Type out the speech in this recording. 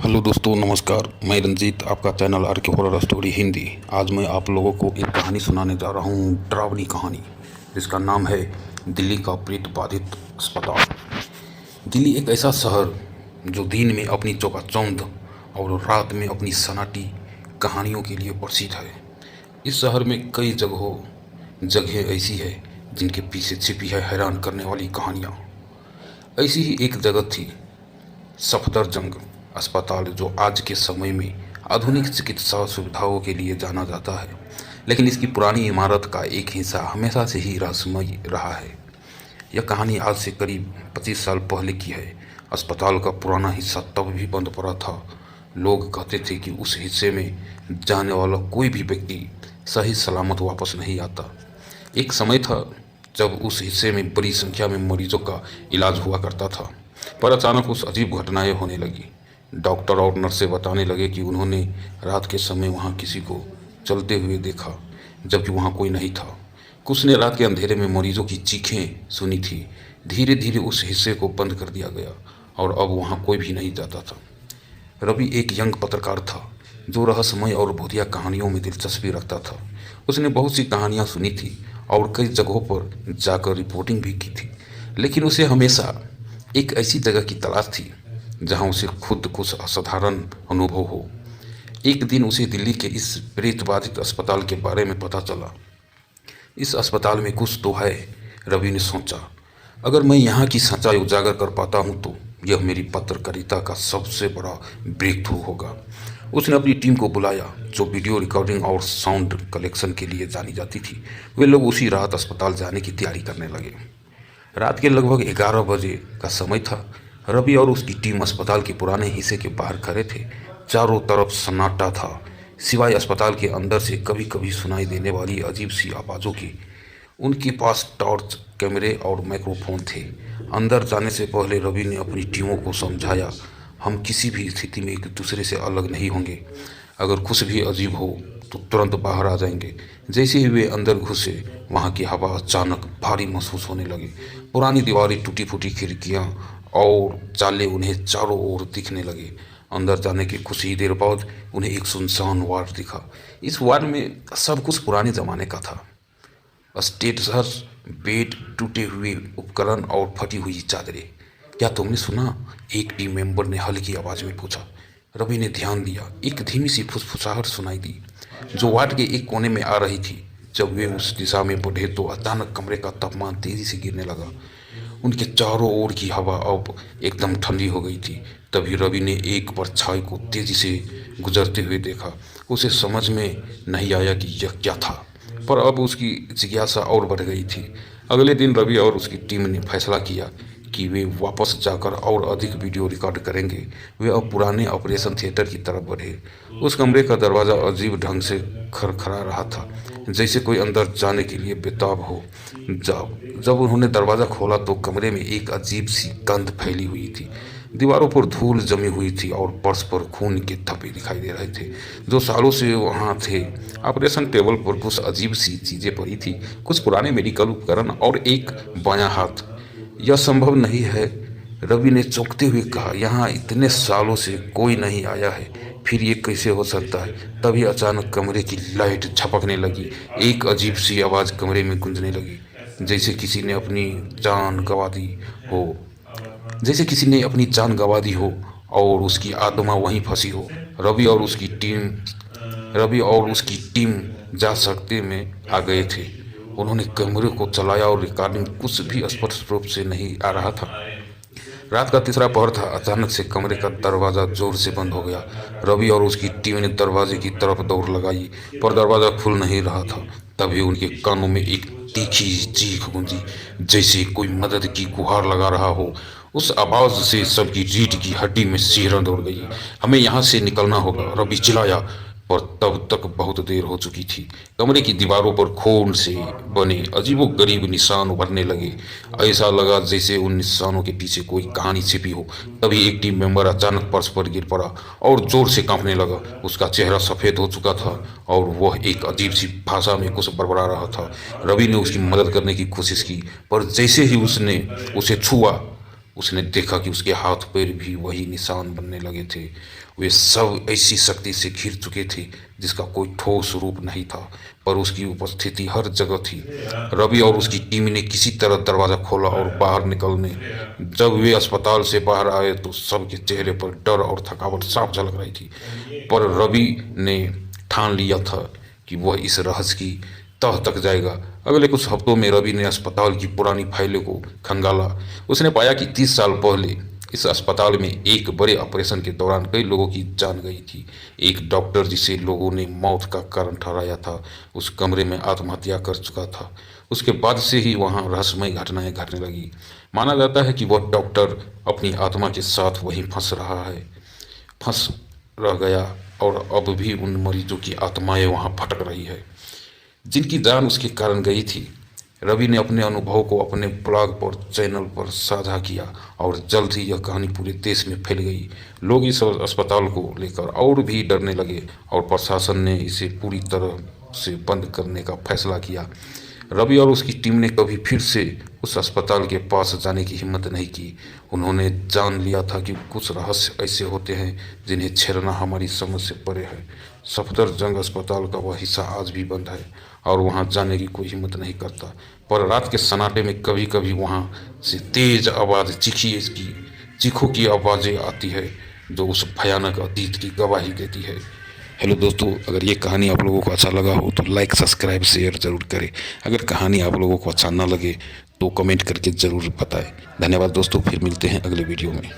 Hello दोस्तों, नमस्कार। मैं रंजीत, आपका चैनल आर के हॉरर स्टोरी हिंदी। आज मैं आप लोगों को एक कहानी सुनाने जा रहा हूँ, डरावनी कहानी, जिसका नाम है दिल्ली का प्रेत बाधित अस्पताल। दिल्ली एक ऐसा शहर जो दिन में अपनी चौकाचौंध और रात में अपनी सन्नाटी कहानियों के लिए प्रसिद्ध है। इस शहर में कई जगह ऐसी है जिनके पीछे छिपी है हैरान करने वाली कहानियाँ। ऐसी ही एक जगह थी सफदरजंग अस्पताल, जो आज के समय में आधुनिक चिकित्सा सुविधाओं के लिए जाना जाता है, लेकिन इसकी पुरानी इमारत का एक हिस्सा हमेशा से ही रहस्यमय रहा है। यह कहानी आज से करीब 25 साल पहले की है। अस्पताल का पुराना हिस्सा तब भी बंद पड़ा था। लोग कहते थे कि उस हिस्से में जाने वाला कोई भी व्यक्ति सही सलामत वापस नहीं आता। एक समय था जब उस हिस्से में बड़ी संख्या में मरीजों का इलाज हुआ करता था, पर अचानक उस अजीब घटनाएं होने लगी। डॉक्टर और नर्सें बताने लगे कि उन्होंने रात के समय वहां किसी को चलते हुए देखा, जबकि वहां कोई नहीं था। कुछ ने रात के अंधेरे में मरीजों की चीखें सुनी थी। धीरे धीरे उस हिस्से को बंद कर दिया गया और अब वहां कोई भी नहीं जाता था। रवि एक यंग पत्रकार था जो रहस्यमय और भूतिया कहानियों में दिलचस्पी रखता था। उसने बहुत सी कहानियां सुनी थी और कई जगहों पर जाकर रिपोर्टिंग भी की थी, लेकिन उसे हमेशा एक ऐसी जगह की तलाश थी जहां उसे खुद कुछ असाधारण अनुभव हो। एक दिन उसे दिल्ली के इस प्रेत बाधित अस्पताल के बारे में पता चला। इस अस्पताल में कुछ तो है, रवि ने सोचा। अगर मैं यहाँ की सच्चाई उजागर कर पाता हूँ तो यह मेरी पत्रकारिता का सबसे बड़ा ब्रेक थ्रू होगा। उसने अपनी टीम को बुलाया, जो वीडियो रिकॉर्डिंग और साउंड कलेक्शन के लिए जानी जाती थी। वे लोग उसी रात अस्पताल जाने की तैयारी करने लगे। रात के लगभग 11 बजे का समय था। रवि और उसकी टीम अस्पताल के पुराने हिस्से के बाहर खड़े थे। चारों तरफ सन्नाटा था, सिवाय अस्पताल के अंदर से कभी कभी सुनाई देने वाली अजीब सी आवाज़ों की। उनके पास टॉर्च, कैमरे और माइक्रोफोन थे। अंदर जाने से पहले रवि ने अपनी टीमों को समझाया, हम किसी भी स्थिति में एक दूसरे से अलग नहीं होंगे। अगर कुछ भी अजीब हो तो तुरंत बाहर आ जाएंगे। जैसे ही वे अंदर घुसे, वहाँ की हवा अचानक भारी महसूस होने लगी। पुरानी दीवारें, टूटी फूटी खिड़कियाँ और जाले उन्हें चारों ओर दिखने लगे। अंदर जाने के कुछ ही देर बाद उन्हें एक सुनसान वार्ड दिखा। इस वार्ड में सब कुछ पुराने जमाने का था। स्ट्रेचर, बेड, टूटे हुए उपकरण और फटी हुई चादरें। क्या तुमने सुना? एक टीम मेंबर ने हल्की आवाज में पूछा। रवि ने ध्यान दिया। एक धीमी सी फुसफुसाहट सुनाई दी, जो वार्ड के एक कोने में आ रही थी। जब वे उस दिशा में बढ़े तो अचानक कमरे का तापमान तेजी से गिरने लगा। उनके चारों ओर की हवा अब एकदम ठंडी हो गई थी। तभी रवि ने एक परछाई को तेजी से गुजरते हुए देखा। उसे समझ में नहीं आया कि यह क्या था, पर अब उसकी जिज्ञासा और बढ़ गई थी। अगले दिन रवि और उसकी टीम ने फैसला किया कि वे वापस जाकर और अधिक वीडियो रिकॉर्ड करेंगे। वे अब पुराने ऑपरेशन थिएटर की तरफ बढ़े। उस कमरे का दरवाज़ा अजीब ढंग से खड़खड़ा रहा था, जैसे कोई अंदर जाने के लिए बेताब हो। जब उन्होंने दरवाज़ा खोला तो कमरे में एक अजीब सी गंध फैली हुई थी। दीवारों पर धूल जमी हुई थी और फर्श पर खून के धब्बे दिखाई दे रहे थे, जो सालों से वहाँ थे। ऑपरेशन टेबल पर कुछ अजीब सी चीज़ें पड़ी थी, कुछ पुराने मेडिकल उपकरण और एक बायां हाथ। यह संभव नहीं है, रवि ने चौंकते हुए कहा। यहाँ इतने सालों से कोई नहीं आया है, फिर ये कैसे हो सकता है? तभी अचानक कमरे की लाइट झपकने लगी। एक अजीब सी आवाज़ कमरे में गूंजने लगी, जैसे किसी ने अपनी जान गंवा दी हो और उसकी आत्मा वहीं फंसी हो। रवि और उसकी टीम जा सकते में आ गए थे। उन्होंने कैमरे को चलाया और रिकॉर्डिंग कुछ भी स्पष्ट रूप से नहीं आ रहा था। रात का तीसरा पहर था। अचानक से कमरे का दरवाज़ा जोर से बंद हो गया। रवि और उसकी टीम ने दरवाजे की तरफ दौड़ लगाई, पर दरवाज़ा खुल नहीं रहा था। तभी उनके कानों में एक तीखी चीख गूंजी, जैसे कोई मदद की गुहार लगा रहा हो। उस आवाज़ से सबकी रीढ़ की हड्डी में सिहरन दौड़ गई। हमें यहाँ से निकलना होगा, रवि चिल्लाया, पर तब तक बहुत देर हो चुकी थी। कमरे की दीवारों पर खून से बने अजीबोगरीब निशान उभरने लगे। ऐसा लगा जैसे उन निशानों के पीछे कोई कहानी छिपी हो। तभी एक टीम मेंबर अचानक फर्श पर गिर पड़ा और जोर से कांपने लगा। उसका चेहरा सफ़ेद हो चुका था और वह एक अजीब सी भाषा में कुछ बड़बड़ा रहा था। रवि ने उसकी मदद करने की कोशिश की, पर जैसे ही उसने उसे छुआ, उसने देखा कि उसके हाथ पैर भी वही निशान बनने लगे थे। वे सब ऐसी शक्ति से घिर चुके थे जिसका कोई ठोस रूप नहीं था, पर उसकी उपस्थिति हर जगह थी। रवि और उसकी टीम ने किसी तरह दरवाजा खोला और बाहर निकलने जब वे अस्पताल से बाहर आए तो सबके चेहरे पर डर और थकावट साफ झलक रही थी। पर रवि ने ठान लिया था कि वह इस रहस्य की तह तक जाएगा। अगले कुछ हफ्तों में रवि ने अस्पताल की पुरानी फाइलों को खंगाला। उसने पाया कि 30 साल पहले इस अस्पताल में एक बड़े ऑपरेशन के दौरान कई लोगों की जान गई थी। एक डॉक्टर जिसे लोगों ने मौत का कारण ठहराया था, उस कमरे में आत्महत्या कर चुका था। उसके बाद से ही वहाँ रहस्यमय घटनाएं घटने लगी। माना जाता है कि वह डॉक्टर अपनी आत्मा के साथ वहीं फंस रह गया और अब भी उन मरीजों की आत्माएं वहाँ भटक रही है जिनकी जान उसके कारण गई थी। रवि ने अपने अनुभव को अपने ब्लॉग पर चैनल पर साझा किया और जल्द ही यह कहानी पूरे देश में फैल गई। लोग इस अस्पताल को लेकर और भी डरने लगे और प्रशासन ने इसे पूरी तरह से बंद करने का फैसला किया। रवि और उसकी टीम ने कभी फिर से उस अस्पताल के पास जाने की हिम्मत नहीं की। उन्होंने जान लिया था कि कुछ रहस्य ऐसे होते हैं जिन्हें छेड़ना हमारी समझ से परे है। सफदरजंग अस्पताल का वह हिस्सा आज भी बंद है और वहां जाने की कोई हिम्मत नहीं करता। पर रात के सन्नाटे में कभी कभी वहां से तेज आवाज़ चीखों की आवाज़ें आती है जो उस भयानक अतीत की गवाही देती है। हेलो दोस्तों, अगर ये कहानी आप लोगों को अच्छा लगा हो तो लाइक सब्सक्राइब शेयर ज़रूर करें। अगर कहानी आप लोगों को अच्छा ना लगे तो कमेंट करके ज़रूर बताएं। धन्यवाद दोस्तों, फिर मिलते हैं अगले वीडियो में।